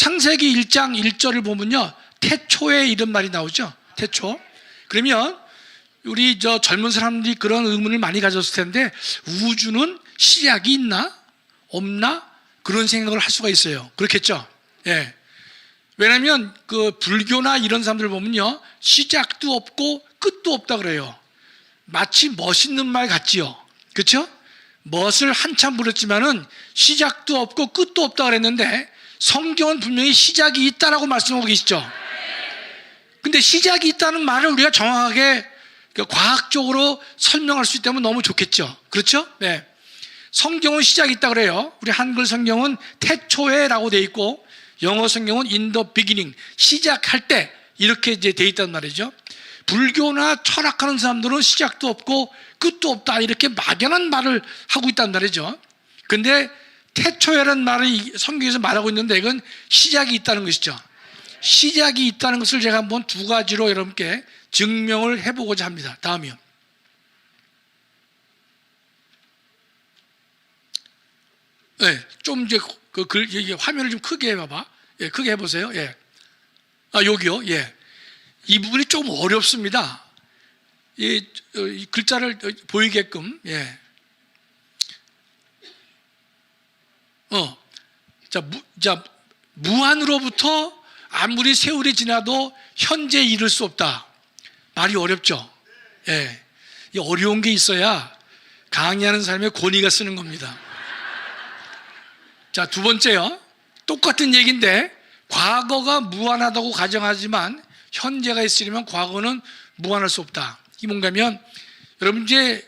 창세기 1장 1절을 보면요, 태초에 이런 말이 나오죠. 태초. 그러면 우리 젊은 사람들이 그런 의문을 많이 가졌을 텐데, 우주는 시작이 있나 없나 그런 생각을 할 수가 있어요. 그렇겠죠? 예. 왜냐하면 그 불교나 이런 사람들 보면요, 시작도 없고 끝도 없다 그래요. 마치 멋있는 말 같지요. 그렇죠? 멋을 한참 부렸지만은 시작도 없고 끝도 없다 그랬는데, 성경은 분명히 시작이 있다라고 말씀하고 계시죠. 근데 시작이 있다는 말을 우리가 정확하게 과학적으로 설명할 수 있다면 너무 좋겠죠. 그렇죠? 네. 성경은 시작이 있다 그래요. 우리 한글 성경은 태초에라고 돼 있고, 영어 성경은 in the beginning, 시작할 때, 이렇게 이제 돼 있단 말이죠. 불교나 철학하는 사람들은 시작도 없고 끝도 없다, 이렇게 막연한 말을 하고 있단 말이죠. 근데 태초에라는 말을 성경에서 말하고 있는데, 이건 시작이 있다는 것이죠. 시작이 있다는 것을 제가 한번 두 가지로 여러분께 증명을 해보고자 합니다. 다음이요. 네, 좀 이제 화면을 좀 크게 해봐봐. 예, 크게 해보세요. 예. 여기요. 예. 이 부분이 좀 어렵습니다. 이 글자를 보이게끔. 예. 자, 무한으로부터 아무리 세월이 지나도 현재 이룰 수 없다. 말이 어렵죠? 예. 이 어려운 게 있어야 강의하는 사람의 권위가 쓰는 겁니다. 자, 두 번째요. 똑같은 얘기인데, 과거가 무한하다고 가정하지만 현재가 있으려면 과거는 무한할 수 없다. 이게 뭔가면, 여러분 이제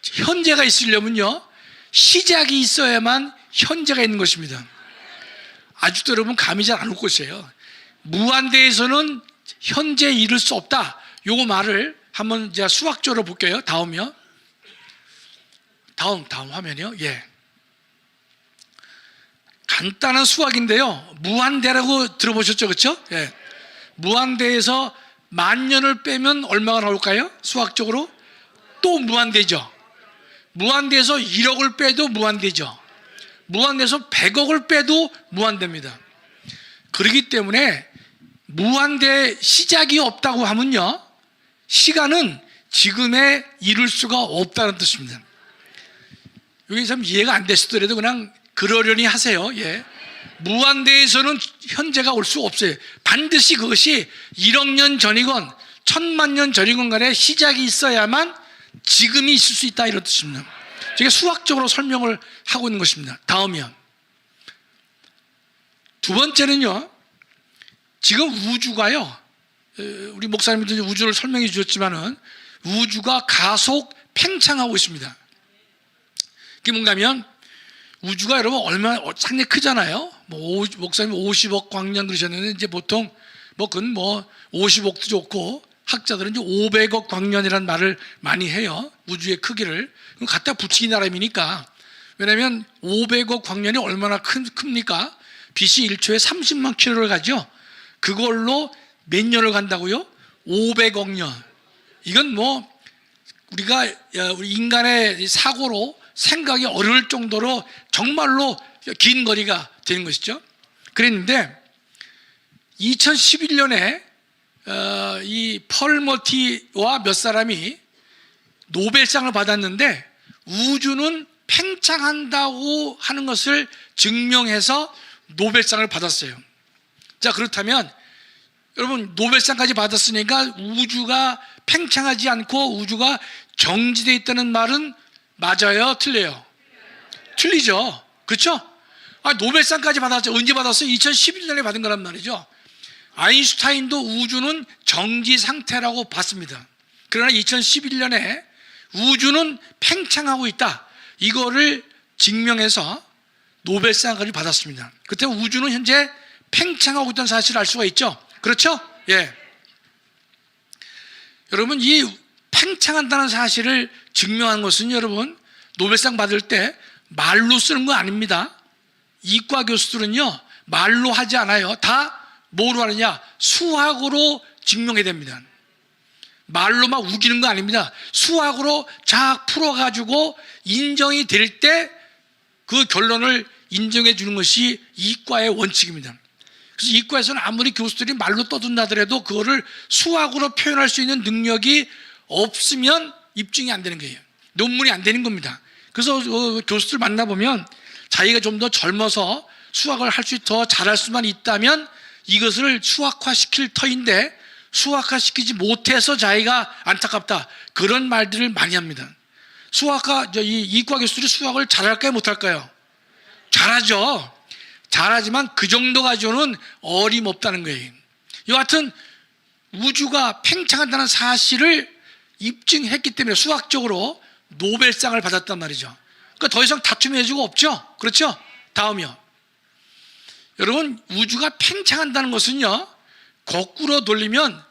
현재가 있으려면요, 시작이 있어야만 현재가 있는 것입니다. 아직도 여러분 감이 잘 안 올 것이에요. 무한대에서는 현재 이룰 수 없다. 요거 말을 한번 제가 수학적으로 볼게요. 다음이요. 다음 화면이요. 예. 간단한 수학인데요. 무한대라고 들어보셨죠? 그렇죠? 예. 무한대에서 만년을 빼면 얼마가 나올까요? 수학적으로? 또 무한대죠. 무한대에서 1억을 빼도 무한대죠. 무한대에서 100억을 빼도 무한대입니다. 그렇기 때문에 무한대 시작이 없다고 하면요, 시간은 지금에 이룰 수가 없다는 뜻입니다. 여기 참 이해가 안 되시더라도 그냥 그러려니 하세요. 예. 무한대에서는 현재가 올 수 없어요. 반드시 그것이 1억 년 전이건 1000만 년 전이건 간에 시작이 있어야만 지금이 있을 수 있다, 이런 뜻입니다. 제가 수학적으로 설명을 하고 있는 것입니다. 다음이요. 두 번째는요, 지금 우주가요, 우리 목사님들이 우주를 설명해 주셨지만은 우주가 가속 팽창하고 있습니다. 그게 뭔가 하면, 우주가 여러분 얼마나 상당히 크잖아요. 목사님 50억 광년 그러셨는데, 이제 보통 그건 50억도 좋고, 학자들은 이제 500억 광년이라는 말을 많이 해요. 우주의 크기를. 그럼 갖다 붙이기 나름이니까. 왜냐하면 500억 광년이 얼마나 큽니까? 빛이 1초에 30만 킬로를 가죠. 그걸로 몇 년을 간다고요? 500억 년. 이건 우리 인간의 사고로 생각이 어려울 정도로 정말로 긴 거리가 되는 것이죠. 그랬는데 2011년에 이 펄 머티와 몇 사람이 노벨상을 받았는데, 우주는 팽창한다고 하는 것을 증명해서 노벨상을 받았어요. 자, 그렇다면 여러분, 노벨상까지 받았으니까 우주가 팽창하지 않고 우주가 정지되어 있다는 말은 맞아요? 틀려요? 틀리죠. 그렇죠? 노벨상까지 받았죠. 언제 받았어요? 2011년에 받은 거란 말이죠. 아인슈타인도 우주는 정지 상태라고 봤습니다. 그러나 2011년에 우주는 팽창하고 있다, 이거를 증명해서 노벨상까지 받았습니다. 그때 우주는 현재 팽창하고 있다는 사실을 알 수가 있죠. 그렇죠? 예. 여러분, 이 팽창한다는 사실을 증명한 것은 여러분, 노벨상 받을 때 말로 쓰는 거 아닙니다. 이과 교수들은요, 말로 하지 않아요. 다 뭐로 하느냐? 수학으로 증명해야 됩니다. 말로 막 우기는 거 아닙니다. 수학으로 쫙 풀어가지고 인정이 될 때 그 결론을 인정해 주는 것이 이과의 원칙입니다. 그래서 이과에서는 아무리 교수들이 말로 떠든다 하더라도 그거를 수학으로 표현할 수 있는 능력이 없으면 입증이 안 되는 거예요. 논문이 안 되는 겁니다. 그래서 교수들 만나보면 자기가 좀 더 젊어서 수학을 할 수 더 잘할 수만 있다면 이것을 수학화시킬 터인데 수학화시키지 못해서 자기가 안타깝다, 그런 말들을 많이 합니다. 이과 교수들이 수학을 잘할까요, 못할까요? 잘하죠. 잘하지만 그 정도 가지고는 어림없다는 거예요. 여하튼 우주가 팽창한다는 사실을 입증했기 때문에 수학적으로 노벨상을 받았단 말이죠. 그러니까 더 이상 다툼의 여지가 없죠. 그렇죠? 다음이요. 여러분, 우주가 팽창한다는 것은요, 거꾸로 돌리면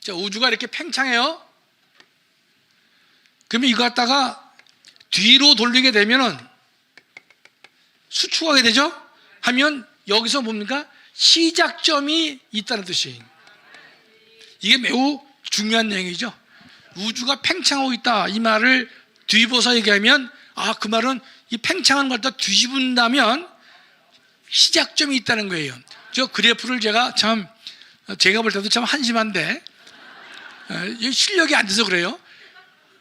자, 우주가 이렇게 팽창해요. 그러면 이거 갖다가 뒤로 돌리게 되면은 수축하게 되죠? 하면 여기서 뭡니까? 시작점이 있다는 뜻이에요. 이게 매우 중요한 내용이죠. 우주가 팽창하고 있다, 이 말을 뒤집어서 얘기하면, 그 말은 이 팽창한 걸 다 뒤집은다면 시작점이 있다는 거예요. 저 그래프를 제가 볼 때도 참 한심한데, 실력이 안 돼서 그래요.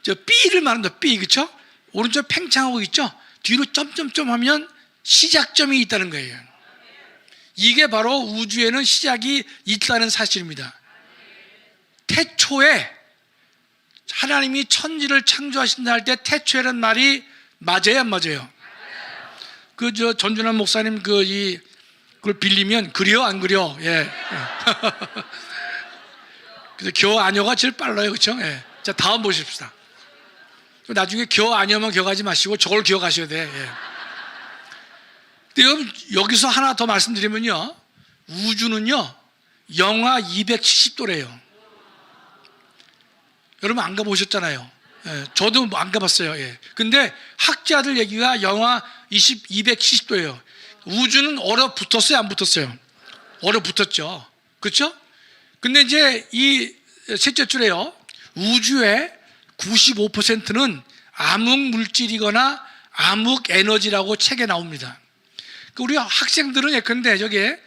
저 B를 말한다, B, 그쵸? 오른쪽 팽창하고 있죠? 뒤로 점점점 하면 시작점이 있다는 거예요. 이게 바로 우주에는 시작이 있다는 사실입니다. 태초에 하나님이 천지를 창조하신다 할 때 태초에란 말이 맞아요, 안 맞아요? 전준환 목사님 그걸 빌리면 그려, 안 그려? 예. 그래서 겨 아녀가 제일 빨라요, 그렇죠? 예. 자, 다음 보십시다. 나중에 겨 아녀만 기억하지 마시고 저걸 기억하셔야 돼. 예. 근데 여기서 하나 더 말씀드리면요, 우주는요 영하 270도래요. 여러분 안 가보셨잖아요. 예, 저도 안 가봤어요. 예. 근데 학자들 얘기가 영하 270도예요. 우주는 얼어붙었어요, 안 붙었어요? 얼어붙었죠. 그렇죠? 근데 이제 이 셋째 줄에요, 우주의 95%는 암흑 물질이거나 암흑 에너지라고 책에 나옵니다. 우리 학생들은 예컨대 저게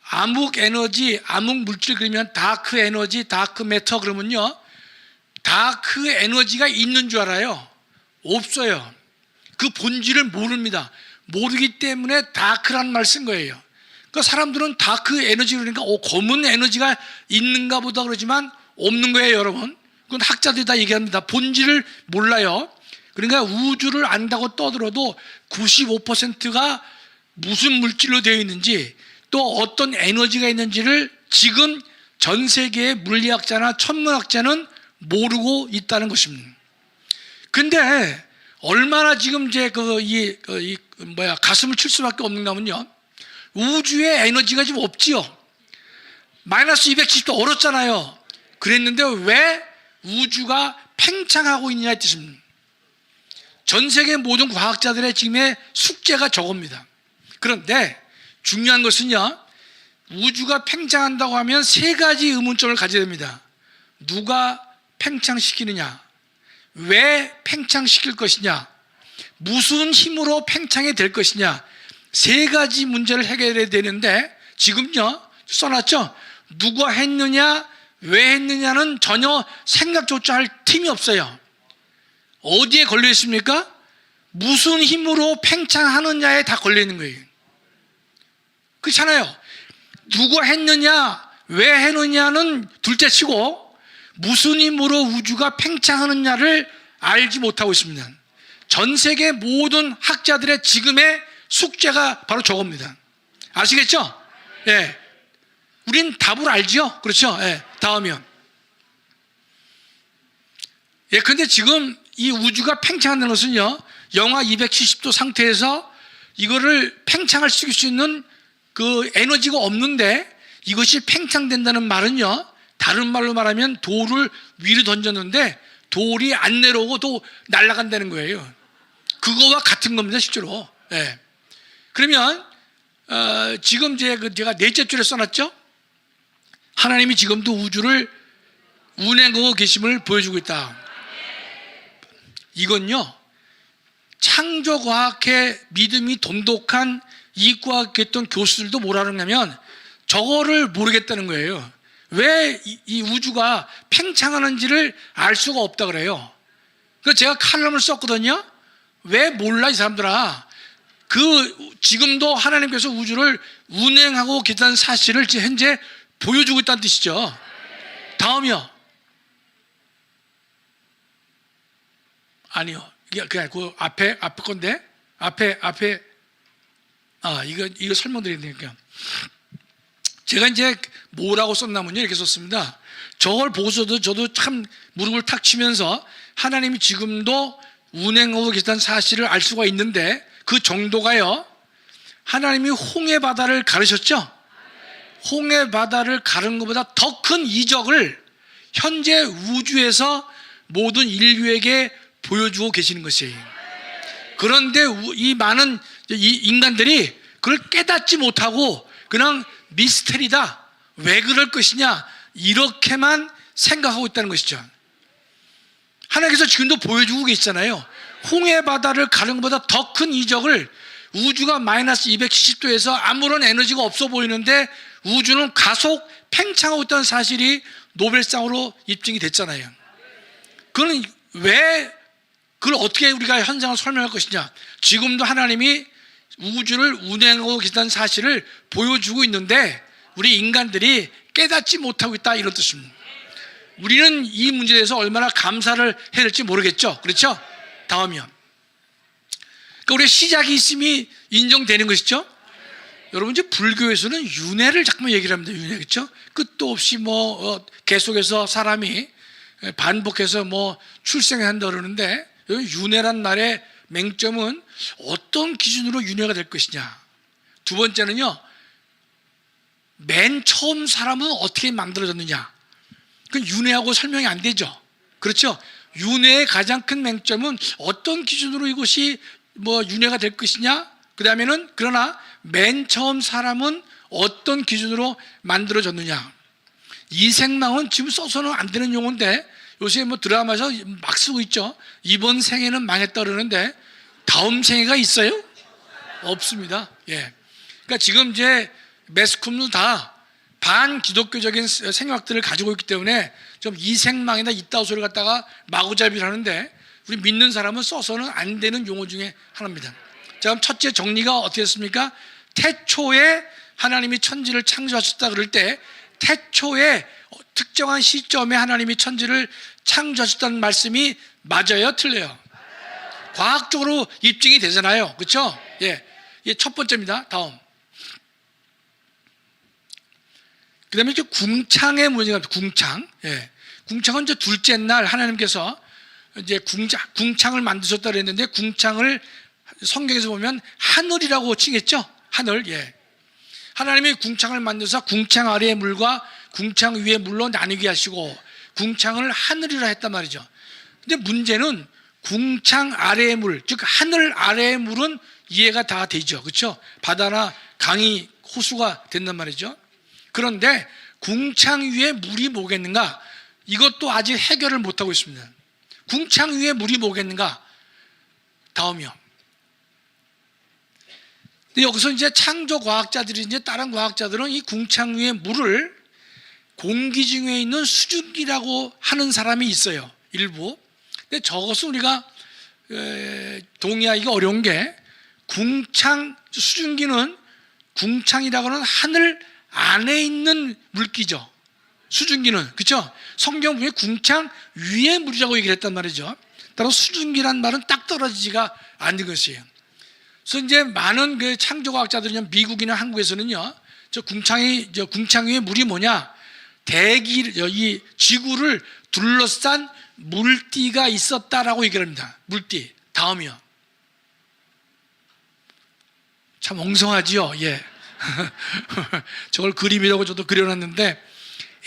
암흑 에너지, 암흑 물질 그러면 다크 에너지, 다크 매터 그러면요, 다크 에너지가 있는 줄 알아요. 없어요. 그 본질을 모릅니다. 모르기 때문에 다크라는 말 쓴 거예요. 그러니까 사람들은 다크 에너지 그러니까 검은 에너지가 있는가 보다 그러지만 없는 거예요, 여러분. 그건 학자들이 다 얘기합니다. 본질을 몰라요. 그러니까 우주를 안다고 떠들어도 95%가 무슨 물질로 되어 있는지 또 어떤 에너지가 있는지를 지금 전 세계의 물리학자나 천문학자는 모르고 있다는 것입니다. 근데 얼마나 지금 이제 가슴을 칠 수밖에 없는가 하면요, 우주에 에너지가 지금 없지요. 마이너스 270도 얼었잖아요. 그랬는데 왜 우주가 팽창하고 있느냐의 뜻입니다. 전 세계 모든 과학자들의 지금의 숙제가 저겁니다. 그런데 중요한 것은요, 우주가 팽창한다고 하면 세 가지 의문점을 가져야 됩니다. 누가 팽창시키느냐, 왜 팽창시킬 것이냐, 무슨 힘으로 팽창이 될 것이냐, 세 가지 문제를 해결해야 되는데 지금요 써놨죠. 누가 했느냐, 왜 했느냐는 전혀 생각조차 할 틈이 없어요. 어디에 걸려 있습니까? 무슨 힘으로 팽창하느냐에 다 걸려 있는 거예요. 그렇잖아요. 누가 했느냐, 왜 했느냐는 둘째 치고 무슨 힘으로 우주가 팽창하느냐를 알지 못하고 있습니다. 전 세계 모든 학자들의 지금의 숙제가 바로 저겁니다. 아시겠죠? 예. 우린 답을 알지요? 그렇죠? 예. 다음이요. 예, 근데 지금 이 우주가 팽창하는 것은요, 영하 270도 상태에서 이거를 팽창을 시킬 수 있는 그 에너지가 없는데 이것이 팽창된다는 말은요, 다른 말로 말하면 돌을 위로 던졌는데 돌이 안 내려오고 또 날아간다는 거예요. 그거와 같은 겁니다, 실제로. 예. 그러면 지금 제가 넷째 줄에 써놨죠. 하나님이 지금도 우주를 운행하고 계심을 보여주고 있다. 이건요, 창조과학에 믿음이 돈독한 이과학했던 교수들도 뭐라 그러냐면 저거를 모르겠다는 거예요. 왜 이 우주가 팽창하는지를 알 수가 없다 그래요. 그래서 제가 칼럼을 썼거든요. 왜 몰라 이 사람들아. 지금도 하나님께서 우주를 운행하고 계시다는 사실을 현재 보여주고 있다는 뜻이죠. 다음이요. 아니요. 그냥 그 앞에 건데 앞에 이거 설명드리니까 제가 이제 뭐라고 썼냐면요 이렇게 썼습니다. 저걸 보고서도 저도 참 무릎을 탁 치면서 하나님이 지금도 운행하고 계시다는 사실을 알 수가 있는데 그 정도가요, 하나님이 홍해 바다를 가르셨죠? 홍해 바다를 가른 것보다 더 큰 이적을 현재 우주에서 모든 인류에게 보여주고 계시는 것이에요. 그런데 이 많은 인간들이 그걸 깨닫지 못하고 그냥 미스테리다, 왜 그럴 것이냐, 이렇게만 생각하고 있다는 것이죠. 하나님께서 지금도 보여주고 계시잖아요. 홍해 바다를 가른 것보다 더 큰 이적을, 우주가 마이너스 270도에서 아무런 에너지가 없어 보이는데 우주는 가속 팽창하고 있다는 사실이 노벨상으로 입증이 됐잖아요. 그건 왜, 그걸 어떻게 우리가 현상을 설명할 것이냐. 지금도 하나님이 우주를 운행하고 계시다는 사실을 보여주고 있는데 우리 인간들이 깨닫지 못하고 있다, 이런 뜻입니다. 우리는 이 문제에 대해서 얼마나 감사를 해야 될지 모르겠죠. 그렇죠? 다음이요. 그러니까 우리의 시작이 있음이 인정되는 것이죠. 여러분, 이제 불교에서는 윤회를 자꾸 얘기를 합니다. 윤회, 그렇죠? 끝도 없이 계속해서 사람이 반복해서 출생한다 그러는데, 윤회란 말의 맹점은 어떤 기준으로 윤회가 될 것이냐. 두 번째는요, 맨 처음 사람은 어떻게 만들어졌느냐. 그건 윤회하고 설명이 안 되죠. 그렇죠? 윤회의 가장 큰 맹점은 어떤 기준으로 이것이 윤회가 될 것이냐. 그 다음에는 그러나 맨 처음 사람은 어떤 기준으로 만들어졌느냐. 이생망은 지금 써서는 안 되는 용어인데 요새 드라마에서 막 쓰고 있죠. 이번 생에는 망했다 그러는데 다음 생애가 있어요? 없습니다. 예. 그러니까 지금 이제 매스컴도 다 반기독교적인 생각들을 가지고 있기 때문에 좀 이생망이나 이따오 소리를 갖다가 마구잡이를 하는데 우리 믿는 사람은 써서는 안 되는 용어 중에 하나입니다. 자, 그럼 첫째 정리가 어떻게 됐습니까? 태초에 하나님이 천지를 창조하셨다 그럴 때 태초에 특정한 시점에 하나님이 천지를 창조하셨다는 말씀이 맞아요? 틀려요? 과학적으로 입증이 되잖아요. 그렇죠? 예. 이게 첫 번째입니다. 다음. 그 다음에 이제 궁창의 문제가, 궁창. 예. 궁창은 이제 둘째 날 하나님께서 이제 궁창을 만드셨다 그랬는데 궁창을 성경에서 보면 하늘이라고 칭했죠? 하늘. 예. 하나님이 궁창을 만드셔서 궁창 아래의 물과 궁창 위의 물로 나뉘게 하시고 궁창을 하늘이라 했단 말이죠. 근데 문제는 궁창 아래의 물, 즉 하늘 아래의 물은 이해가 다 되죠. 그렇죠? 바다나 강이 호수가 된단 말이죠. 그런데 궁창 위에 물이 뭐겠는가? 이것도 아직 해결을 못하고 있습니다. 궁창 위에 물이 뭐겠는가? 다음이요. 근데 여기서 이제 창조과학자들이 이제 다른 과학자들은 이 궁창 위에 물을 공기 중에 있는 수증기라고 하는 사람이 있어요. 일부. 근데 저것은 우리가 동의하기가 어려운 게 수증기는 궁창이라고 하는 하늘 안에 있는 물기죠. 수증기는. 그렇죠? 성경 중에 궁창 위에 물이라고 얘기를 했단 말이죠. 따라서 수증기란 말은 딱 떨어지지가 않는 것이에요. 그래서 이제 많은 그 창조과학자들이 미국이나 한국에서는요, 궁창 위에 물이 뭐냐? 이 지구를 둘러싼 물띠가 있었다라고 얘기를 합니다. 물띠. 다음이요. 참 엉성하지요? 예. 저걸 그림이라고 저도 그려놨는데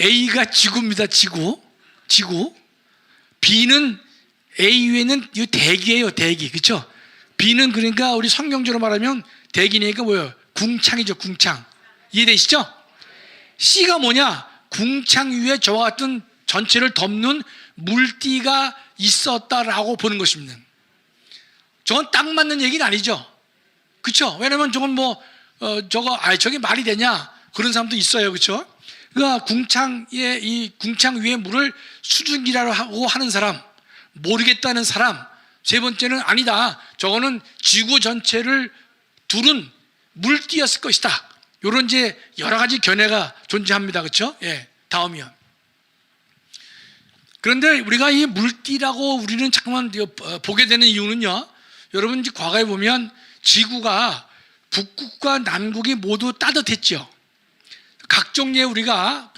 A가 지구입니다. 지구. B는 A 위에는 이 대기예요. 대기. 그렇죠? B는 그러니까 우리 성경적으로 말하면 대기니까 뭐예요? 궁창이죠. 궁창. 이해되시죠? C가 뭐냐? 궁창 위에 저와 같은 전체를 덮는 물띠가 있었다라고 보는 것입니다. 저건 딱 맞는 얘기는 아니죠. 그렇죠? 왜냐면 저건 저게 말이 되냐 그런 사람도 있어요. 그렇죠? 그러니까 궁창 위에 물을 수증기라고 하는 사람, 모르겠다는 사람, 세 번째는 아니다, 저거는 지구 전체를 두른 물띠였을 것이다. 이런 이제 여러 가지 견해가 존재합니다. 그렇죠? 예, 다음이요. 그런데 우리가 이 물띠라고 우리는 잠깐만 보게 되는 이유는요, 여러분 이제 과거에 보면 지구가 북극과 남극이 모두 따뜻했죠. 각종 우리가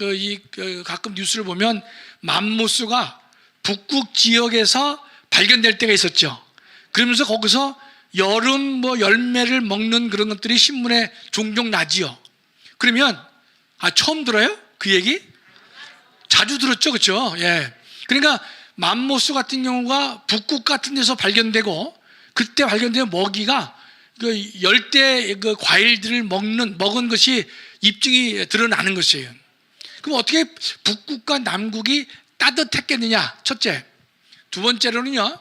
가끔 뉴스를 보면 맘모스가 북극 지역에서 발견될 때가 있었죠. 그러면서 거기서 여름 열매를 먹는 그런 것들이 신문에 종종 나지요. 그러면 처음 들어요? 그 얘기? 자주 들었죠, 그렇죠? 예. 그러니까 맘모스 같은 경우가 북극 같은 데서 발견되고, 그때 발견된 먹이가 열대 과일들을 먹은 것이 입증이 드러나는 것이에요. 그럼 어떻게 북극과 남극이 따뜻했겠느냐? 첫째. 두 번째로는요,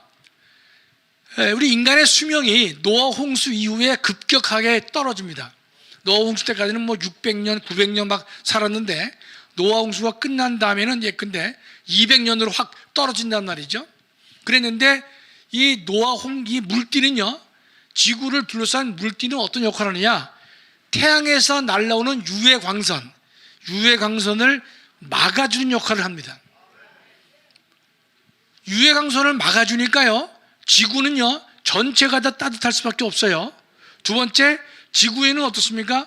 우리 인간의 수명이 노아 홍수 이후에 급격하게 떨어집니다. 노아 홍수 때까지는 600년, 900년 막 살았는데, 노아 홍수가 끝난 다음에는 예컨대 200년으로 확 떨어진단 말이죠. 그랬는데 이 물띠는요, 지구를 둘러싼 물띠는 어떤 역할을 하느냐? 태양에서 날아오는 유해광선을 막아주는 역할을 합니다. 유해광선을 막아주니까요, 지구는요 전체가 다 따뜻할 수밖에 없어요. 두 번째, 지구에는 어떻습니까?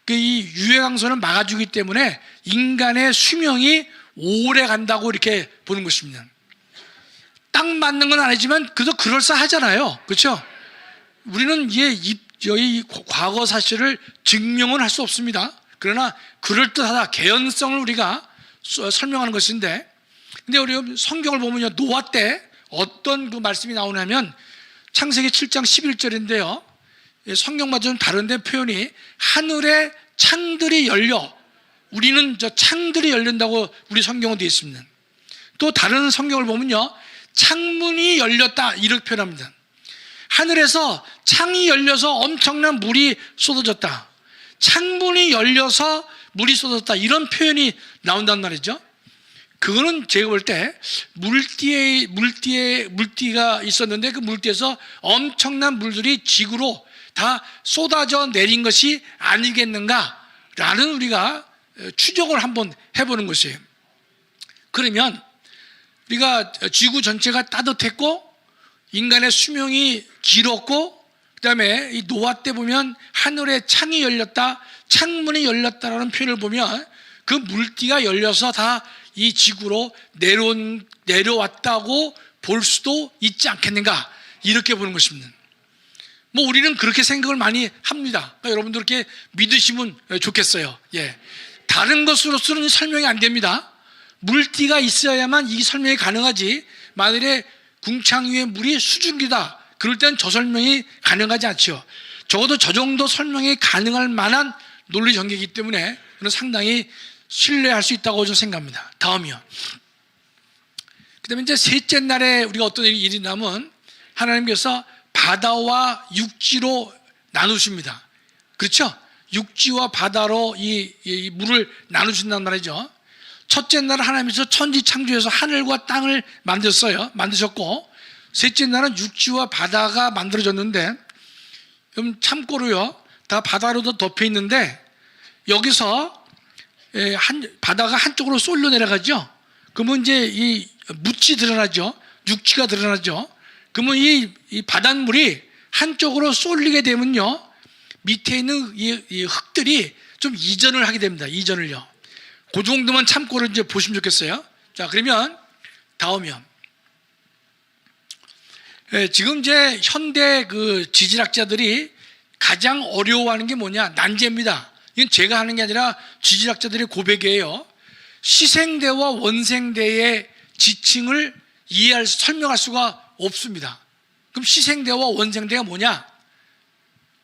이 유해광선을 막아주기 때문에 인간의 수명이 오래 간다고 이렇게 보는 것입니다. 딱 맞는 건 아니지만 그래도 그럴싸하잖아요. 그렇죠? 우리는 이 과거 사실을 증명은 할 수 없습니다. 그러나 그럴듯하다, 개연성을 우리가 설명하는 것인데, 근데 우리 성경을 보면요, 노아 때 어떤 말씀이 나오냐면 창세기 7장 11절인데요. 성경마저 좀 다른데 표현이 하늘의 창들이 열려, 우리는 저 창들이 열린다고 우리 성경은 되어 있습니다. 또 다른 성경을 보면요, 창문이 열렸다 이렇게 표현합니다. 하늘에서 창이 열려서 엄청난 물이 쏟아졌다, 창문이 열려서 물이 쏟아졌다, 이런 표현이 나온단 말이죠. 그거는 제가 볼 때 물띠가 있었는데 그 물띠에서 엄청난 물들이 지구로 다 쏟아져 내린 것이 아니겠는가라는 우리가 추정을 한번 해보는 것이에요. 그러면 우리가 지구 전체가 따뜻했고 인간의 수명이 길었고, 그 다음에 이 노아 때 보면 하늘에 창이 열렸다, 창문이 열렸다라는 표현을 보면 그 물띠가 열려서 다 이 지구로 내려왔다고 볼 수도 있지 않겠는가, 이렇게 보는 것입니다. 우리는 그렇게 생각을 많이 합니다. 그러니까 여러분들 그렇게 믿으시면 좋겠어요. 예. 다른 것으로서는 설명이 안 됩니다. 물띠가 있어야만 이 설명이 가능하지, 만일에 궁창 위에 물이 수증기다 그럴 땐 저 설명이 가능하지 않죠. 적어도 저 정도 설명이 가능할 만한 논리 전개이기 때문에 상당히 신뢰할 수 있다고 저는 생각합니다. 다음이요. 그 다음에 이제 셋째 날에 우리가 어떤 일이 일어나면 하나님께서 바다와 육지로 나누십니다. 그렇죠? 육지와 바다로 이 물을 나누신단 말이죠. 첫째 날은 하나님께서 천지 창조해서 하늘과 땅을 만드셨고, 셋째 날은 육지와 바다가 만들어졌는데, 그럼 참고로요, 다 바다로도 덮여 있는데 여기서 바다가 한쪽으로 쏠려 내려가죠. 그러면 이제 이 묻이 드러나죠. 육지가 드러나죠. 그러면 이 바닷물이 한쪽으로 쏠리게 되면요, 밑에 있는 이 흙들이 좀 이전을 하게 됩니다. 이전을요. 그 정도만 참고로 이제 보시면 좋겠어요. 자, 그러면 다음이요. 지금 이제 현대 지질학자들이 가장 어려워하는 게 뭐냐? 난제입니다. 이건 제가 하는 게 아니라 지질학자들의 고백이에요. 시생대와 원생대의 지층을 설명할 수가 없습니다. 그럼 시생대와 원생대가 뭐냐?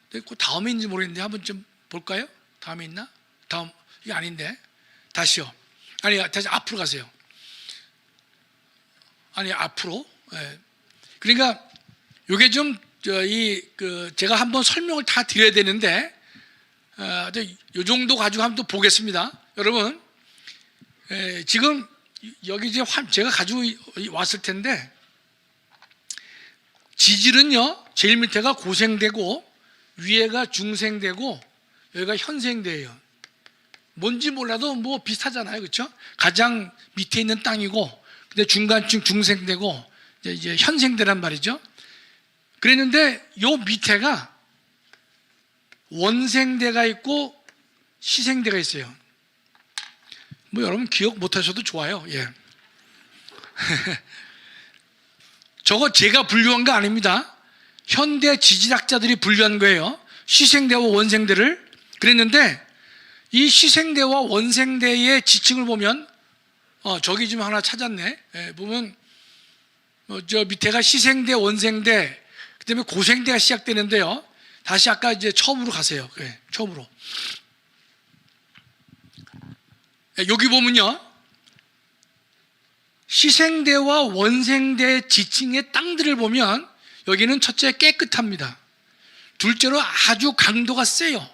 그 다음에 있는지 모르겠는데 한번 좀 볼까요? 다음에 있나? 다음, 이게 아닌데. 다시요. 아니, 다시 앞으로 가세요. 아니, 앞으로. 예. 그러니까 요게 좀 제가 한번 설명을 다 드려야 되는데 요 정도 가지고 한번 또 보겠습니다. 여러분, 지금 여기 이제 제가 가지고 왔을 텐데, 지질은요 제일 밑에가 고생되고 위에가 중생되고 여기가 현생대예요. 뭔지 몰라도 뭐 비슷하잖아요, 그렇죠? 가장 밑에 있는 땅이고, 근데 중간층 중생되고 이제 현생대란 말이죠. 그랬는데 요 밑에가 원생대가 있고 시생대가 있어요. 뭐 여러분 기억 못하셔도 좋아요. 예. 저거 제가 분류한 거 아닙니다. 현대 지질학자들이 분류한 거예요. 시생대와 원생대를. 그랬는데 이 시생대와 원생대의 지층을 보면 저기 좀 하나 찾았네. 예, 보면 저 밑에가 시생대, 원생대, 그다음에 고생대가 시작되는데요. 다시 아까 이제 처음으로 가세요. 예, 처음으로. 예, 여기 보면요, 시생대와 원생대 지층의 땅들을 보면 여기는 첫째 깨끗합니다. 둘째로 아주 강도가 세요.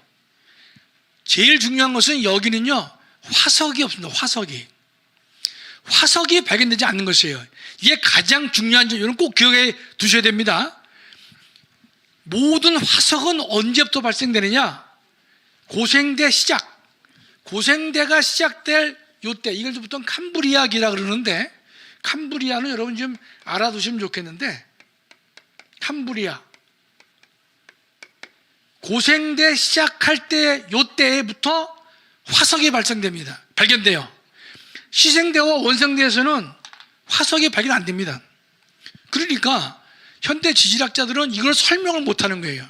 제일 중요한 것은 여기는요 화석이 없습니다. 화석이 발견되지 않는 것이에요. 이게 가장 중요한 점, 이건 꼭 기억해 두셔야 됩니다. 모든 화석은 언제부터 발생되느냐? 고생대 시작, 고생대가 시작될 요때, 이걸 보통 캄브리아기라 그러는데, 캄브리아는 여러분 좀 알아두시면 좋겠는데, 캄브리아 고생대 시작할 때 요때부터 화석이 발견돼요. 시생대와 원생대에서는 화석이 발견 안 됩니다. 그러니까 현대 지질학자들은 이걸 설명을 못하는 거예요.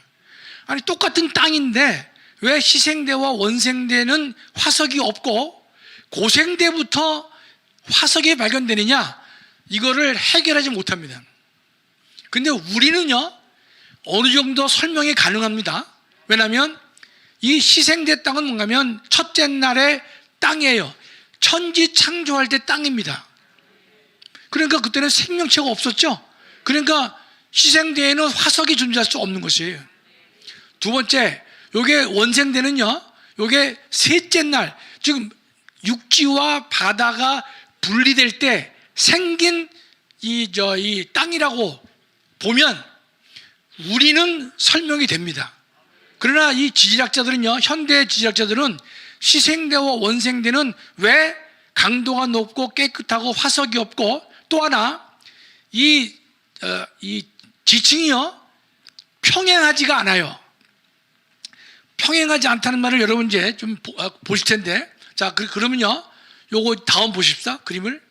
아니, 똑같은 땅인데 왜 시생대와 원생대는 화석이 없고 고생대부터 화석이 발견되느냐, 이거를 해결하지 못합니다. 근데 우리는요 어느 정도 설명이 가능합니다. 왜냐하면 이 시생대 땅은 뭔가면 첫째 날의 땅이에요. 천지 창조할 때 땅입니다. 그러니까 그때는 생명체가 없었죠. 그러니까 시생대에는 화석이 존재할 수 없는 것이에요. 두 번째, 요게 원생대는요, 요게 셋째 날, 지금 육지와 바다가 분리될 때 생긴 이 땅이라고 보면 우리는 설명이 됩니다. 그러나 이 지질학자들은요, 현대 지질학자들은 시생대와 원생대는 왜 강도가 높고 깨끗하고 화석이 없고, 또 하나 이 지층이요 평행하지가 않아요. 평행하지 않다는 말을 여러분 이제 좀 보실 텐데, 자, 그러면요 요거 다음 보십시다. 그림을.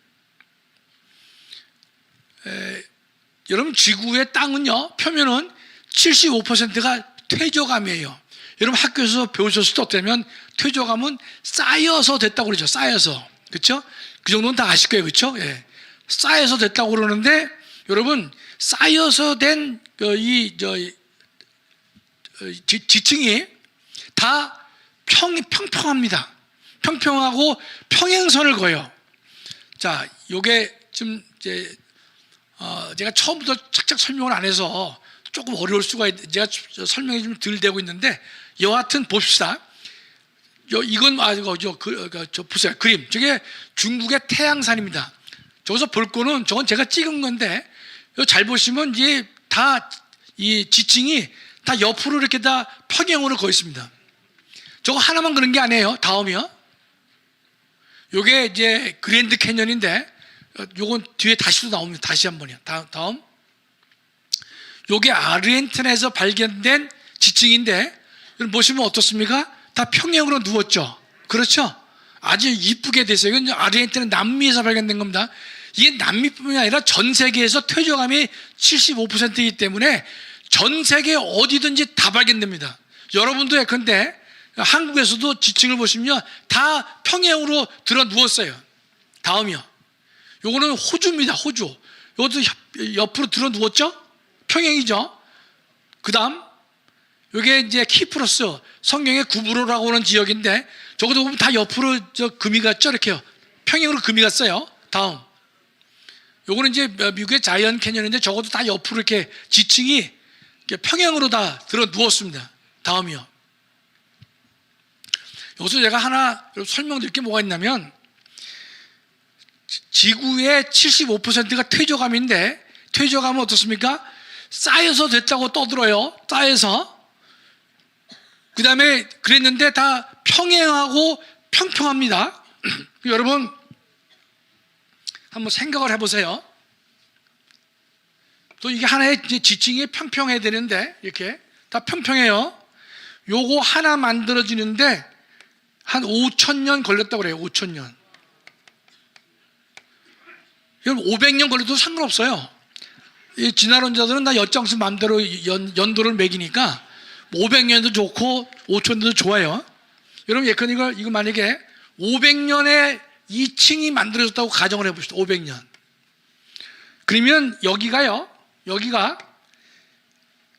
여러분 지구의 땅은요 표면은 75%가 퇴적암이에요. 여러분 학교에서 배우셨을 때 어쩌면 퇴적암은 쌓여서 됐다고 그러죠. 쌓여서. 그렇죠? 그 정도는 다 아실 거예요. 그렇죠? 예. 쌓여서 됐다고 그러는데, 여러분 쌓여서 된 지층이 다 평평합니다. 평평하고 평행선을 그어요. 자, 요게 좀 이제 제가 처음부터 착착 설명을 안 해서 조금 어려울 수가 제가 설명이 좀 덜 되고 있는데, 여하튼 봅시다. 이건 보세요. 그림. 저게 중국의 태양산입니다. 저기서 볼 거는 저건 제가 찍은 건데, 잘 보시면 이제 다 이 지층이 다 옆으로 이렇게 다 평행으로 거 있습니다. 저거 하나만 그런 게 아니에요. 다음이요. 요게 이제 그랜드 캐년인데, 요건 뒤에 다시 또 나옵니다. 다시 한 번이요. 다음. 요게 아르헨티나에서 발견된 지층인데, 여러분 보시면 어떻습니까? 다 평행으로 누웠죠. 그렇죠? 아주 이쁘게 됐어요. 이건 아르헨티나 남미에서 발견된 겁니다. 이게 남미뿐만 아니라 전 세계에서 퇴적암이 75%이기 때문에 전 세계 어디든지 다 발견됩니다. 여러분도 예컨대 한국에서도 지층을 보시면 다 평행으로 들어 누웠어요. 다음이요. 요거는 호주입니다. 호주. 요것도 옆으로 들어 누웠죠? 평행이죠? 그 다음, 요게 이제 키프로스, 성경의 구브로라고 하는 지역인데, 저것도 보면 다 옆으로 금이 갔죠? 이렇게요. 평행으로 금이 갔어요. 다음. 요거는 이제 미국의 자이언트 캐년인데 적어도 다 옆으로 이렇게 지층이 이렇게 평행으로 다 들어 누웠습니다. 다음이요. 여기서 제가 하나 설명드릴 게 뭐가 있냐면, 지구의 75%가 퇴적암인데, 퇴적암은 어떻습니까? 쌓여서 됐다고 떠들어요. 쌓여서. 그 다음에 그랬는데 다 평행하고 평평합니다. 여러분 한번 생각을 해보세요. 또 이게 하나의 지층이 평평해야 되는데 이렇게 다 평평해요. 요거 하나 만들어지는데 한 5,000년 걸렸다고 그래요. 5,000년. 여러분 500년 걸려도 상관없어요. 이 진화론자들은 다 엿장수 마음대로 연도를 매기니까 500년도 좋고 5,000년도 좋아요. 여러분 예컨대 이거 만약에 500년에 2층이 만들어졌다고 가정을 해봅시다. 500년. 그러면 여기가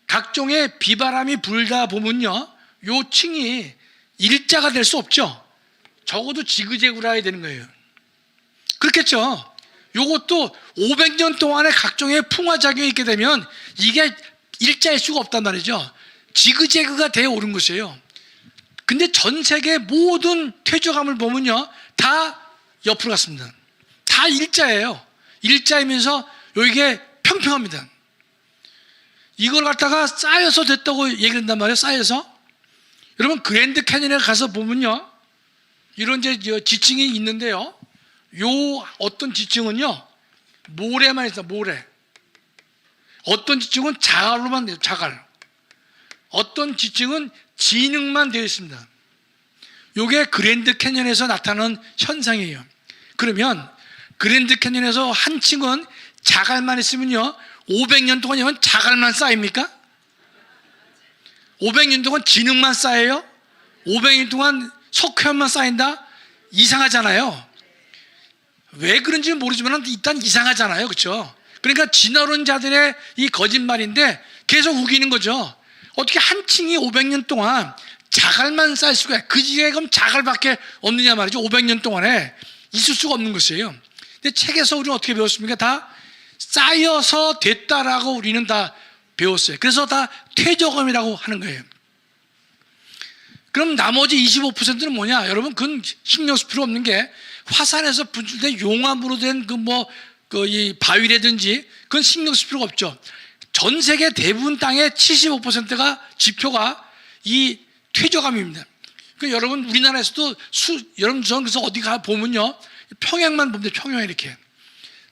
각종의 비바람이 불다 보면요, 요 층이 일자가 될 수 없죠. 적어도 지그재그로 해야 되는 거예요. 그렇겠죠. 요것도 500년 동안에 각종의 풍화작용이 있게 되면 이게 일자일 수가 없단 말이죠. 지그재그가 되어 오른 것이에요. 근데 전 세계 모든 퇴적암을 보면요, 다 옆으로 갔습니다. 다 일자예요. 일자이면서 이게 평평합니다. 이걸 갖다가 쌓여서 됐다고 얘기를 한단 말이에요. 쌓여서. 여러분 그랜드 캐니언에 가서 보면요, 이런 이제 지층이 있는데요, 요 어떤 지층은요 모래만 있어요. 모래. 어떤 지층은 자갈로만 돼요. 자갈. 어떤 지층은 진흙만 되어 있습니다. 요게 그랜드 캐니언에서 나타나는 현상이에요. 그러면 그랜드 캐니언에서 한 층은 자갈만 있으면요 500년 동안이면 자갈만 쌓입니까? 500년 동안 진흙만 쌓여요? 500년 동안 석회만 쌓인다? 이상하잖아요. 왜 그런지 모르지만 일단 이상하잖아요. 그렇죠? 그러니까 진화론자들의 이 거짓말인데 계속 우기는 거죠. 어떻게 한 층이 500년 동안 자갈만 쌓일 수가 있어요? 그 지에 그럼 자갈밖에 없느냐 말이죠. 500년 동안에 있을 수가 없는 것이에요. 근데 책에서 우리는 어떻게 배웠습니까? 다 쌓여서 됐다라고 우리는 다 배웠어요. 그래서 다 퇴적암이라고 하는 거예요. 그럼 나머지 25%는 뭐냐? 여러분 그건 신경 쓸 필요 없는 게, 화산에서 분출된 용암으로 된 이 바위라든지 그건 신경 쓸 필요가 없죠. 전 세계 대부분 땅의 75%가 지표가 이 퇴적암입니다. 그러니까 여러분 우리나라에서도 여러분 전 그래서 어디 가 보면요, 평양만 보면 평양 이렇게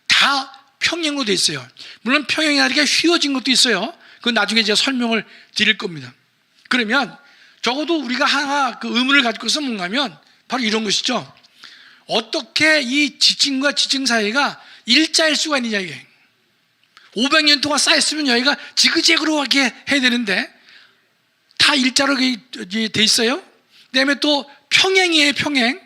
다 평양으로 돼 있어요. 물론 평양이 아니라 휘어진 것도 있어요. 그건 나중에 제가 설명을 드릴 겁니다. 그러면 적어도 우리가 하나 그 의문을 가지고 있으면 뭔가면 바로 이런 것이죠. 어떻게 이 지층과 지층 사이가 일자일 수가 있느냐 이게. 500년 동안 쌓였으면 여기가 지그재그로 하게 해야 되는데 다 일자로 돼 있어요. 그다음에 또 평행이에요. 평행.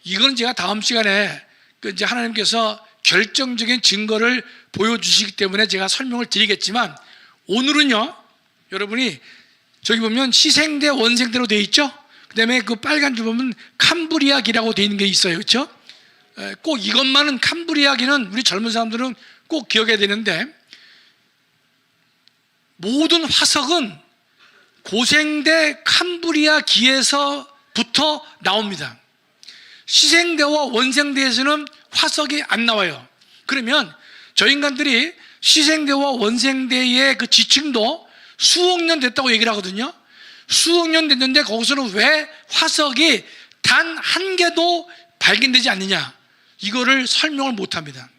이건 제가 다음 시간에 이제 하나님께서 결정적인 증거를 보여주시기 때문에 제가 설명을 드리겠지만, 오늘은요 여러분이 저기 보면 시생대 원생대로 돼 있죠. 그 다음에 그 빨간 줄 보면 캄브리아기라고 돼 있는 게 있어요. 그렇죠? 꼭 이것만은, 캄브리아기는 우리 젊은 사람들은 꼭 기억해야 되는데, 모든 화석은 고생대 캄브리아기에서부터 나옵니다. 시생대와 원생대에서는 화석이 안 나와요. 그러면 저 인간들이 시생대와 원생대의 그 지층도 수억 년 됐다고 얘기를 하거든요. 수억 년 됐는데 거기서는 왜 화석이 단 한 개도 발견되지 않느냐, 이거를 설명을 못 합니다.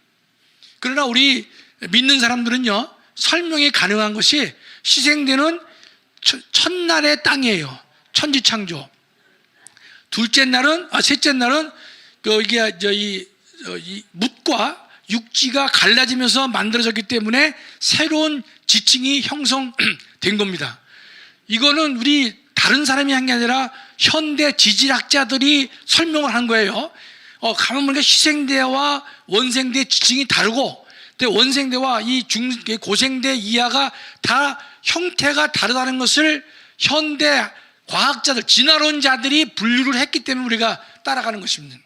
그러나 우리 믿는 사람들은요 설명이 가능한 것이, 시생대는 첫날의 땅이에요. 천지창조. 셋째 날은 이게 이 묻과 육지가 갈라지면서 만들어졌기 때문에 새로운 지층이 형성된 겁니다. 이거는 우리 다른 사람이 한 게 아니라 현대 지질학자들이 설명을 한 거예요. 가만 보니까 시생대와 원생대 지층이 다르고, 원생대와 이 고생대 이하가 다 형태가 다르다는 것을 현대 과학자들, 진화론자들이 분류를 했기 때문에 우리가 따라가는 것입니다.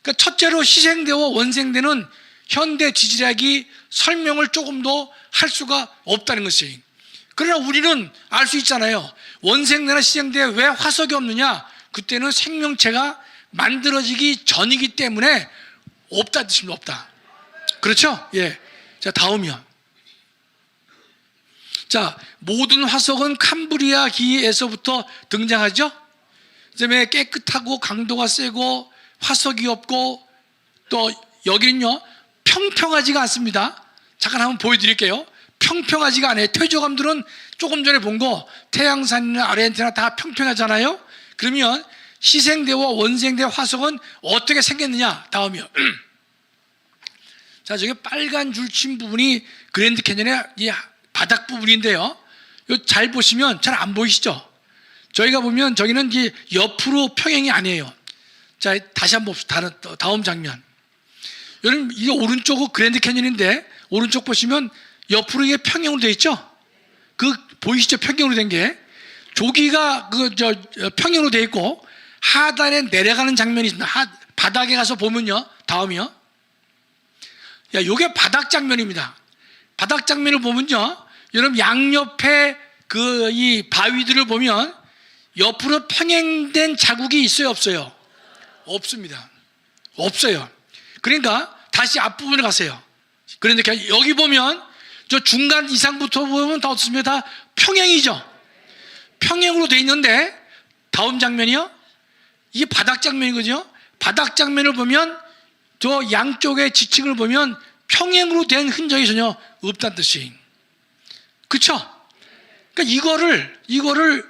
그러니까 첫째로 시생대와 원생대는 현대 지질학이 설명을 조금 더 할 수가 없다는 것이. 그러나 우리는 알 수 있잖아요. 원생대나 시생대에 왜 화석이 없느냐? 그때는 생명체가 만들어지기 전이기 때문에 없다 뜻입니다. 없다. 그렇죠? 예. 자, 다음이요. 자, 모든 화석은 캄브리아 기에서부터 등장하죠? 그다음에 깨끗하고 강도가 세고 화석이 없고 또 여기는요 평평하지가 않습니다. 잠깐 한번 보여드릴게요. 평평하지가 않아요. 퇴조감들은 조금 전에 본 거 태양산이나 아르헨티나 다 평평하잖아요. 그러면 시생대와 원생대 화석은 어떻게 생겼느냐? 다음이요. 자, 저기 빨간 줄 친 부분이 그랜드 캐년의 이 바닥 부분인데요. 잘 보시면 잘 안 보이시죠? 저희가 보면 저기는 이제 옆으로 평행이 아니에요. 자, 다시 한번 봅시다. 다음 장면. 여러분, 이게 오른쪽은 그랜드 캐년인데 오른쪽 보시면 옆으로 이게 평행으로 되어 있죠? 그 보이시죠? 평행으로 된 게. 조기가 평행으로 되어 있고 하단에 내려가는 장면이 있습니다. 바닥에 가서 보면요. 다음이요. 야, 요게 바닥 장면입니다. 바닥 장면을 보면요. 여러분 양옆에 이 바위들을 보면 옆으로 평행된 자국이 있어요, 없어요? 없습니다. 없어요. 그러니까 다시 앞부분에 가세요. 그런데 여기 보면 저 중간 이상부터 보면 다 없습니다. 다 평행이죠. 평행으로 돼 있는데 다음 장면이요. 이게 바닥 장면이거든요. 바닥 장면을 보면 저 양쪽의 지층을 보면 평행으로 된 흔적이 전혀 없다는 뜻이. 그렇죠? 그러니까 이거를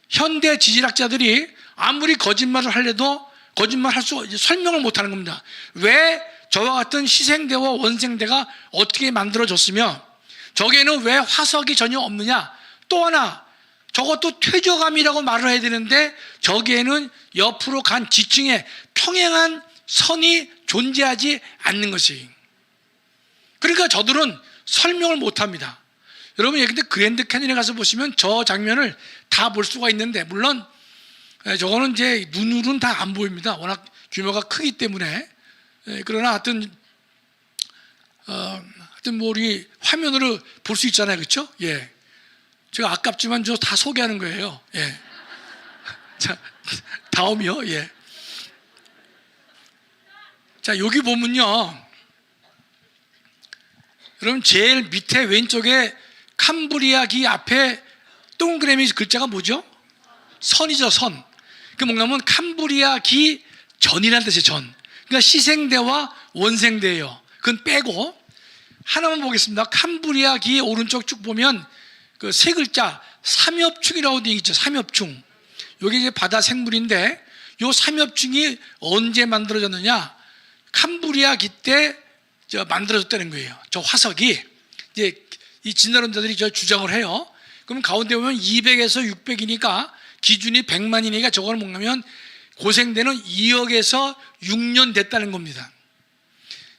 현대 지질학자들이 아무리 거짓말을 하려도 거짓말할 수 설명을 못하는 겁니다. 왜 저와 같은 시생대와 원생대가 어떻게 만들어졌으며 저기에는 왜 화석이 전혀 없느냐? 또 하나 저것도 퇴조감이라고 말을 해야 되는데 저기에는 옆으로 간 지층에 평행한 선이 존재하지 않는 것이. 그러니까 저들은 설명을 못합니다. 여러분, 근데 그랜드 캐니언에 가서 보시면 저 장면을 다 볼 수가 있는데, 물론 저거는 이제 눈으로는 다 안 보입니다. 워낙 규모가 크기 때문에. 그러나 하여튼 뭐 우리 화면으로 볼 수 있잖아요, 그렇죠? 예. 제가 아깝지만 저 다 소개하는 거예요. 예. 자, 다음이요. 예. 자, 여기 보면요. 여러분, 제일 밑에 왼쪽에 캄브리아 기 앞에 동그라미 글자가 뭐죠? 선이죠, 선. 그게 뭐냐면 캄브리아 기 전이라는 뜻이에요, 전. 그러니까 시생대와 원생대예요. 그건 빼고 하나만 보겠습니다. 캄브리아 기 오른쪽 쭉 보면 그 세 글자 삼엽충이라고 되어 있죠. 삼엽충. 이게 이제 바다 생물인데 이 삼엽충이 언제 만들어졌느냐? 캄브리아 기 때 만들어졌다는 거예요. 저 화석이 이제 이 진화론자들이 저 주장을 해요. 그럼 가운데 보면 200에서 600이니까 기준이 100만이니까 저거는 뭐냐면 고생대는 2억에서 6년 됐다는 겁니다.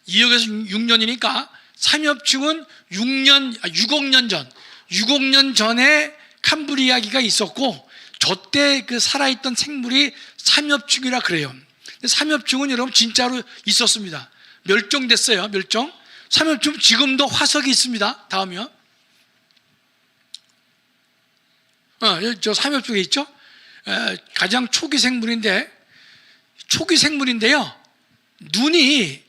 2억에서 6년이니까 삼엽충은 6억 년 전, 6억 년 전에 캄브리아기가 있었고 저때 그 살아있던 생물이 삼엽충이라 그래요. 삼엽충은 여러분 진짜로 있었습니다. 멸종됐어요. 멸종. 삼엽충 지금도 화석이 있습니다. 다음이요. 저 삼엽충에 있죠. 가장 초기 생물인데요. 눈이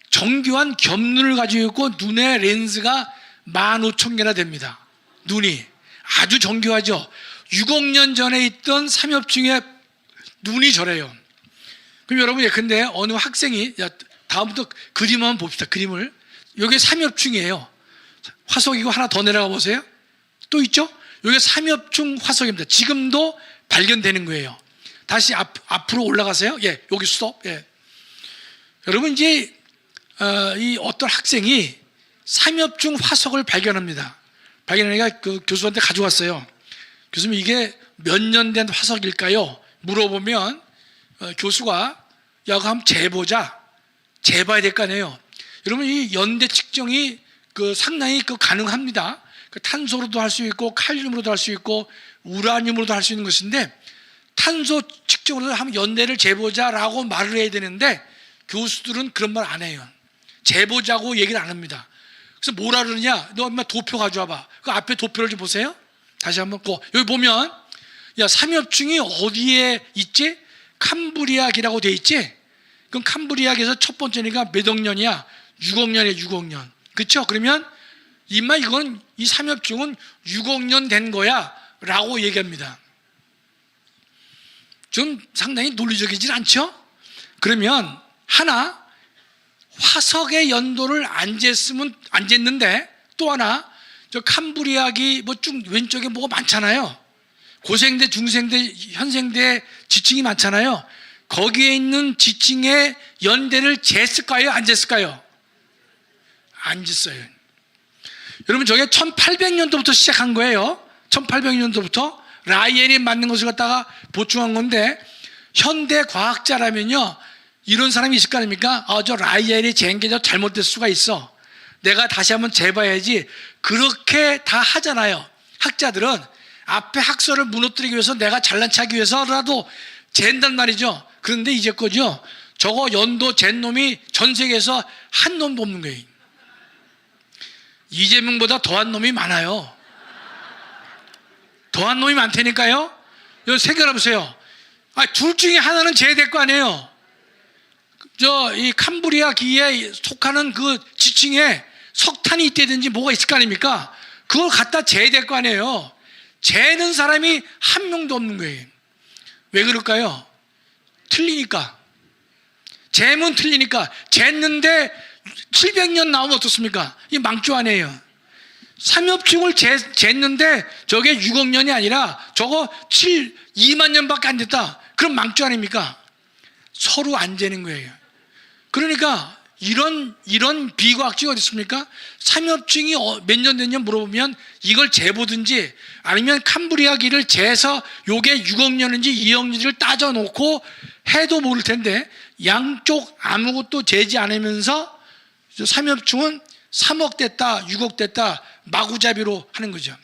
정교한 겹눈을 가지고 있고 눈의 렌즈가 15,000개나 됩니다. 눈이 아주 정교하죠. 6억 년 전에 있던 삼엽충의 눈이 저래요. 그럼 여러분, 근데 어느 학생이 다음부터 그림 한번 봅시다. 그림을. 이게 삼엽충이에요. 화석이고 하나 더 내려가 보세요. 또 있죠? 이게 삼엽충 화석입니다. 지금도 발견되는 거예요. 다시 앞으로 올라가세요. 예, 여기 스톱. 예. 여러분, 이제 이 어떤 학생이 삼엽충 화석을 발견합니다. 발견하니까 그 교수한테 가져왔어요. 교수님, 이게 몇 년 된 화석일까요? 물어보면 교수가 야, 그럼 재보자. 재봐야 될 거 아니에요. 여러분, 이 연대 측정이 상당히 가능합니다. 탄소로도 할 수 있고 칼륨으로도 할 수 있고 우라늄으로도 할 수 있는 것인데 탄소 측정으로 한번 연대를 재보자라고 말을 해야 되는데 교수들은 그런 말 안 해요. 재보자고 얘기를 안 합니다. 그래서 뭐라 그러느냐? 너 엄마 도표 가져와봐. 그 앞에 도표를 좀 보세요. 다시 한번 여기 보면 야, 삼엽중이 어디에 있지? 캄브리아기라고 돼 있지? 그럼 캄브리아기에서 첫 번째니까 몇 억 년이야? 6억 년이야, 6억 년. 그렇죠? 그러면 임마 이건 이 삼엽중은 6억 년 된 거야 라고 얘기합니다. 좀 상당히 논리적이진 않죠? 그러면 하나, 화석의 연도를 안 쟀는데 또 하나, 저 캄브리아기 뭐 쭉 왼쪽에 뭐가 많잖아요. 고생대, 중생대, 현생대 지층이 많잖아요. 거기에 있는 지층의 연대를 쟀을까요? 안 쟀을까요? 안 쟀어요. 여러분, 저게 1800년도부터 시작한 거예요. 1800년도부터 라이엔이 맞는 것을 갖다가 보충한 건데, 현대 과학자라면요, 이런 사람이 있을 거 아닙니까? 저 라이엔이 잰 게 잘못될 수가 있어. 내가 다시 한번 재봐야지. 그렇게 다 하잖아요. 학자들은 앞에 학설을 무너뜨리기 위해서, 내가 잘난 척하기 위해서라도 잰단 말이죠. 그런데 이제 거죠, 저거 연도 잰 놈이 전 세계에서 한 놈도 없는 거예요. 이재명보다 더한 놈이 많아요. 더한 놈이 많다니까요. 여러분 생각해 보세요. 둘 중에 하나는 제외될 거 아니에요. 이 캄브리아 기에 속하는 그 지층에 석탄이 있다든지 뭐가 있을 거 아닙니까? 그걸 갖다 재야 거 아니에요. 재는 사람이 한 명도 없는 거예요. 왜 그럴까요? 틀리니까. 재면 틀리니까. 쟀는데 700년 나오면 어떻습니까? 이 망조 아니에요. 삼엽중을 쟀는데 저게 6억 년이 아니라 저거 2만 년밖에 안 됐다. 그럼 망조 아닙니까? 서로 안 재는 거예요. 그러니까 이런 비과학적이 어디 있습니까? 삼엽중이 몇 년 됐냐 물어보면 이걸 재보든지 아니면 캄브리아기를 재서 요게 6억 년인지 2억 년인지를 따져놓고 해도 모를 텐데, 양쪽 아무것도 재지 않으면서 삼엽중은 3억 됐다, 6억 됐다 마구잡이로 하는 거죠.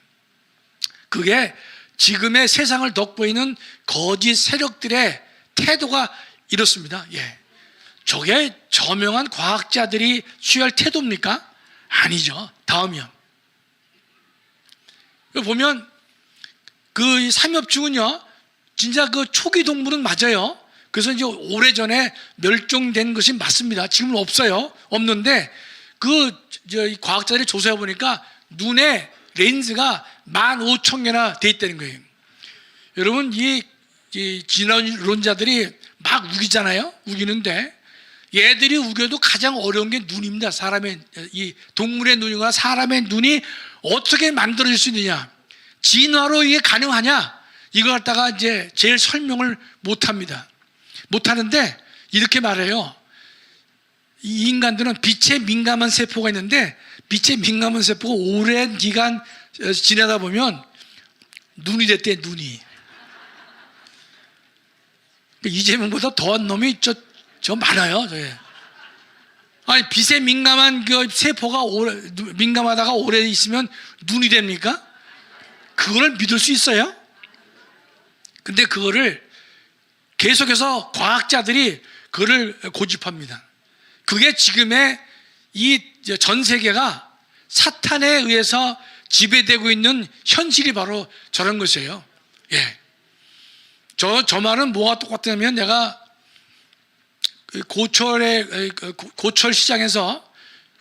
그게 지금의 세상을 돋보이는 거짓 세력들의 태도가 이렇습니다. 예. 저게 저명한 과학자들이 취할 태도입니까? 아니죠. 다음이요. 보면 그 삼엽중은요, 진짜 그 초기 동물은 맞아요. 그래서 이제 오래전에 멸종된 것이 맞습니다. 지금은 없어요. 없는데 이 과학자들이 조사해 보니까 눈에 렌즈가 15,000개나 돼 있다는 거예요. 여러분, 이 진화론자들이 막 우기잖아요. 우기는데 얘들이 우겨도 가장 어려운 게 눈입니다. 이 동물의 눈이거나 사람의 눈이 어떻게 만들어질 수 있느냐, 진화로 이게 가능하냐, 이걸 갖다가 이제 제일 설명을 못 합니다. 못 하는데 이렇게 말해요. 이 인간들은 빛에 민감한 세포가 있는데, 빛에 민감한 세포가 오랜 기간 지내다 보면 눈이 됐대, 눈이. 이재명보다 더한 놈이 저 많아요. 아니, 빛에 민감한 그 세포가 민감하다가 오래 있으면 눈이 됩니까? 그거를 믿을 수 있어요? 근데 그거를 계속해서 과학자들이 그거를 고집합니다. 그게 지금의 이 전 세계가 사탄에 의해서 지배되고 있는 현실이 바로 저런 것이에요. 예. 저 말은 뭐가 똑같냐면, 내가 고철 시장에서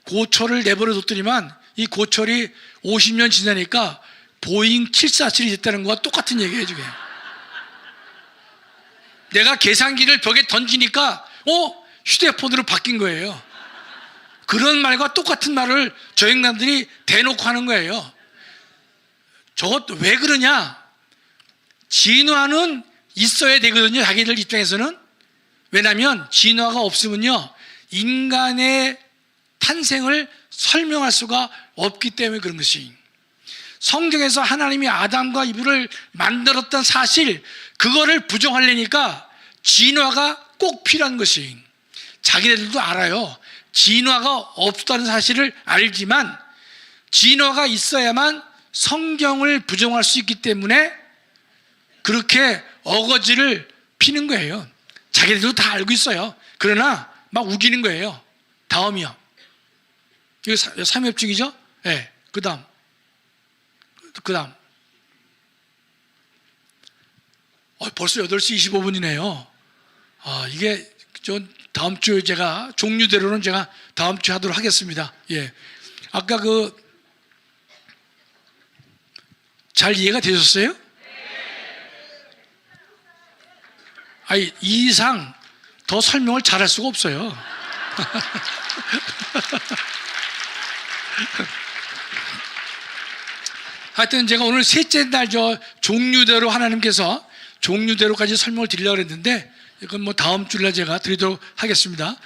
고철을 내버려 뒀더니만 이 고철이 50년 지나니까 보잉 747이 됐다는 거와 똑같은 얘기예요, 지금. 내가 계산기를 벽에 던지니까 휴대폰으로 바뀐 거예요. 그런 말과 똑같은 말을 저 인간들이 대놓고 하는 거예요. 저것도 왜 그러냐? 진화는 있어야 되거든요, 자기들 입장에서는. 왜냐하면 진화가 없으면요, 인간의 탄생을 설명할 수가 없기 때문에 그런 것이. 성경에서 하나님이 아담과 이브를 만들었던 사실, 그거를 부정하려니까 진화가 꼭 필요한 것이. 자기네들도 알아요. 진화가 없다는 사실을 알지만 진화가 있어야만 성경을 부정할 수 있기 때문에 그렇게 어거지를 피는 거예요. 자기들도 다 알고 있어요. 그러나 막 우기는 거예요. 다음이요. 이거 삼엽증이죠? 예. 네. 그 다음. 벌써 8시 25분이네요. 이게 다음 주에 제가 종류대로는 제가 다음 주에 하도록 하겠습니다. 예. 아까 잘 이해가 되셨어요? 이 이상 더 설명을 잘할 수가 없어요. 하여튼 제가 오늘 셋째 날 종류대로 하나님께서 종류대로까지 설명을 드리려고 했는데 이건 다음 주일날 제가 드리도록 하겠습니다.